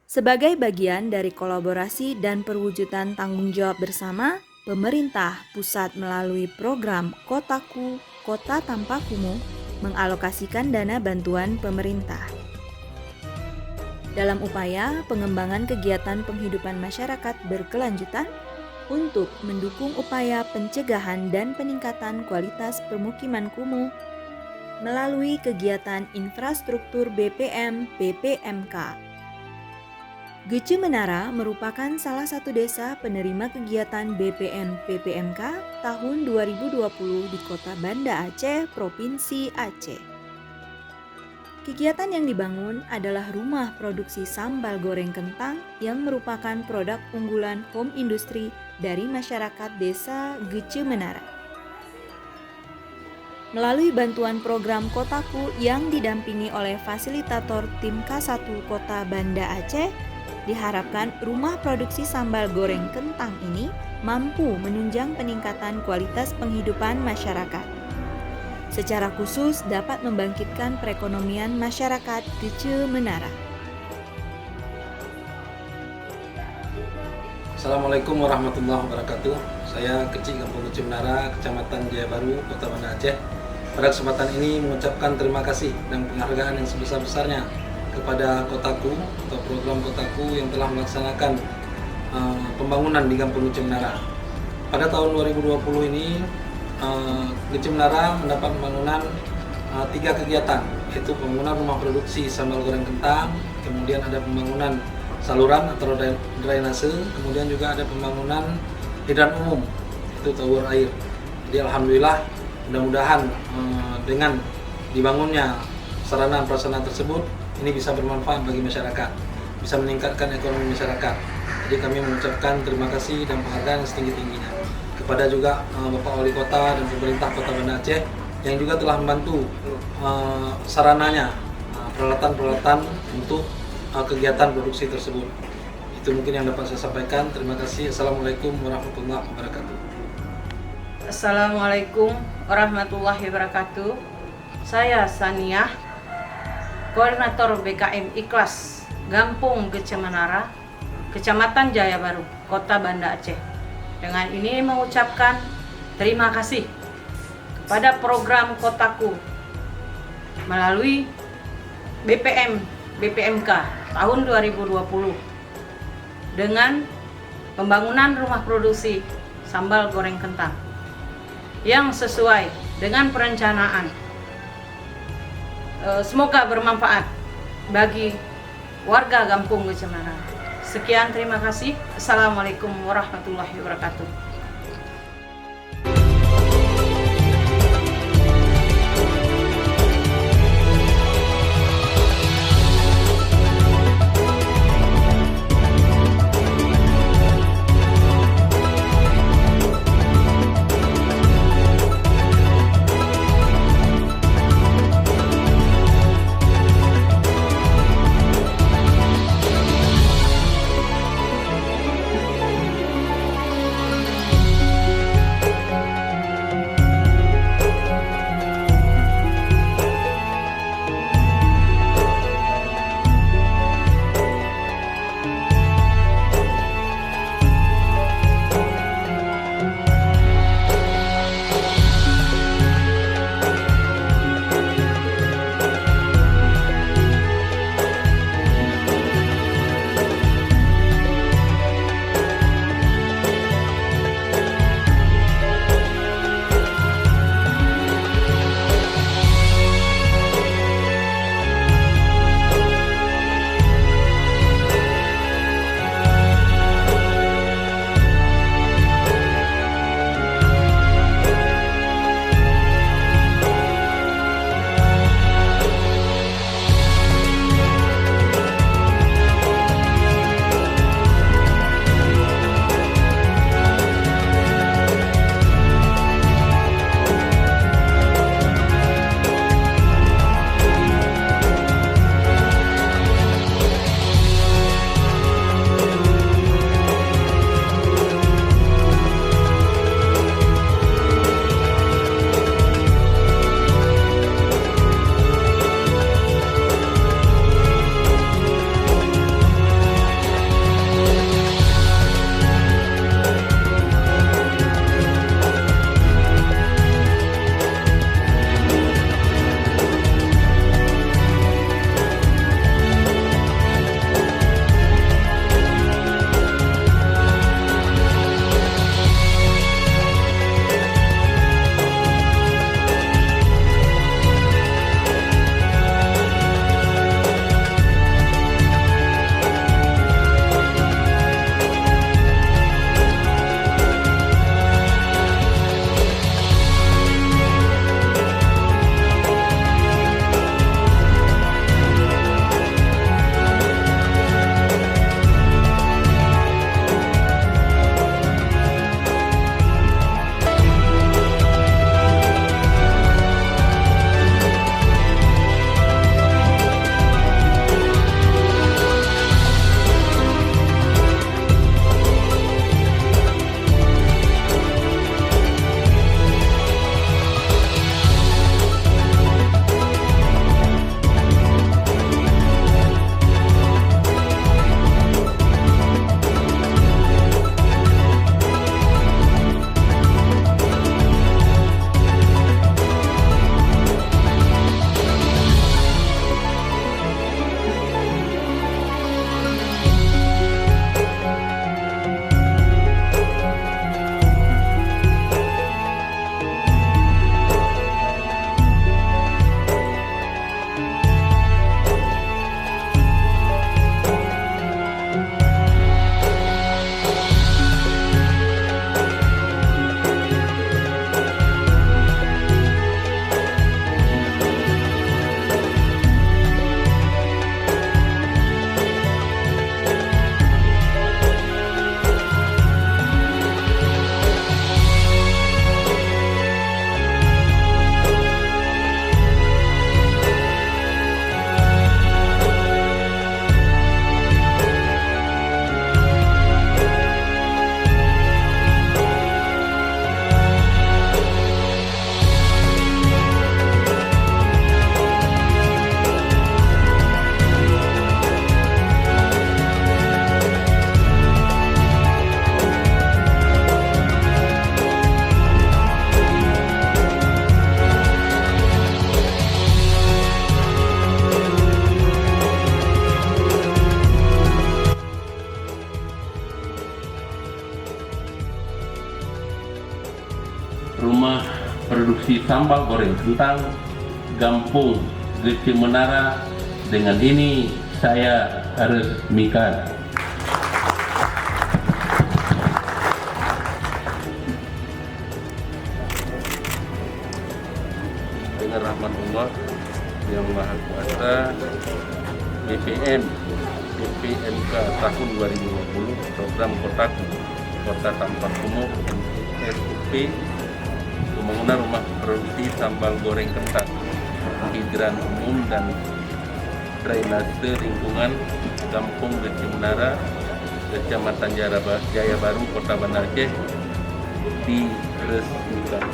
Sebagai bagian dari kolaborasi dan perwujudan tanggung jawab bersama, pemerintah pusat melalui program Kotaku, Kota Tanpa Kumuh mengalokasikan dana bantuan pemerintah. Dalam upaya pengembangan kegiatan penghidupan masyarakat berkelanjutan untuk mendukung upaya pencegahan dan peningkatan kualitas permukiman kumuh melalui kegiatan infrastruktur BPM PPMK. Gece Menara merupakan salah satu desa penerima kegiatan BPM PPMK tahun 2020 di Kota Banda Aceh, Provinsi Aceh. Kegiatan yang dibangun adalah rumah produksi sambal goreng kentang yang merupakan produk unggulan home industry dari masyarakat desa Gece Menara. Melalui bantuan program Kotaku yang didampingi oleh fasilitator tim K1 Kota Banda Aceh, diharapkan rumah produksi sambal goreng kentang ini mampu menunjang peningkatan kualitas penghidupan masyarakat. Secara khusus dapat membangkitkan perekonomian masyarakat Gece Menara. Assalamualaikum warahmatullahi wabarakatuh. Saya Kecik Kampung Gece Menara, Kecamatan Jaya Baru, Kota Banda Aceh. Pada kesempatan ini mengucapkan terima kasih dan penghargaan yang sebesar-besarnya kepada Kotaku atau program Kotaku yang telah melaksanakan pembangunan di Kampung Gece Menara. Pada tahun 2020 ini Gece Menara mendapat pembangunan 3 kegiatan, yaitu pembangunan rumah produksi sambal goreng kentang, kemudian ada pembangunan saluran atau drainase, kemudian juga ada pembangunan hidran umum, itu tower air. Jadi alhamdulillah, mudah-mudahan dengan dibangunnya sarana prasarana tersebut ini bisa bermanfaat bagi masyarakat, bisa meningkatkan ekonomi masyarakat. Jadi kami mengucapkan terima kasih dan penghargaan setinggi-tingginya kepada juga Bapak Wali Kota dan pemerintah Kota Banda Aceh yang juga telah membantu sarananya, peralatan-peralatan untuk kegiatan produksi tersebut. Itu mungkin yang dapat saya sampaikan. Terima kasih. Assalamualaikum warahmatullahi wabarakatuh. Assalamualaikum warahmatullahi wabarakatuh. Saya Saniyah, Koordinator BKM Ikhlas Gampung Gece Menara, Kecamatan Jaya Baru, Kota Banda Aceh. Dengan ini mengucapkan terima kasih kepada program Kotaku melalui BPM BPMK tahun 2020 dengan pembangunan rumah produksi sambal goreng kentang yang sesuai dengan perencanaan. Semoga bermanfaat bagi warga Kampung Gece Menara. Sekian, terima kasih. Assalamualaikum warahmatullahi wabarakatuh. produksi sambal goreng kentang Kampung Gece Menara. Dengan ini saya resmikan. Dengan rahmat Allah yang Maha Kuasa, BPNK tahun 2020 program Kota Tanpa Kumuh SUP pembangunan rumah produksi sambal goreng kentang, hidran umum dan drainase lingkungan Kampung Gece Menara, Kecamatan Jaya Baru, Kota Banda Aceh diresmikan.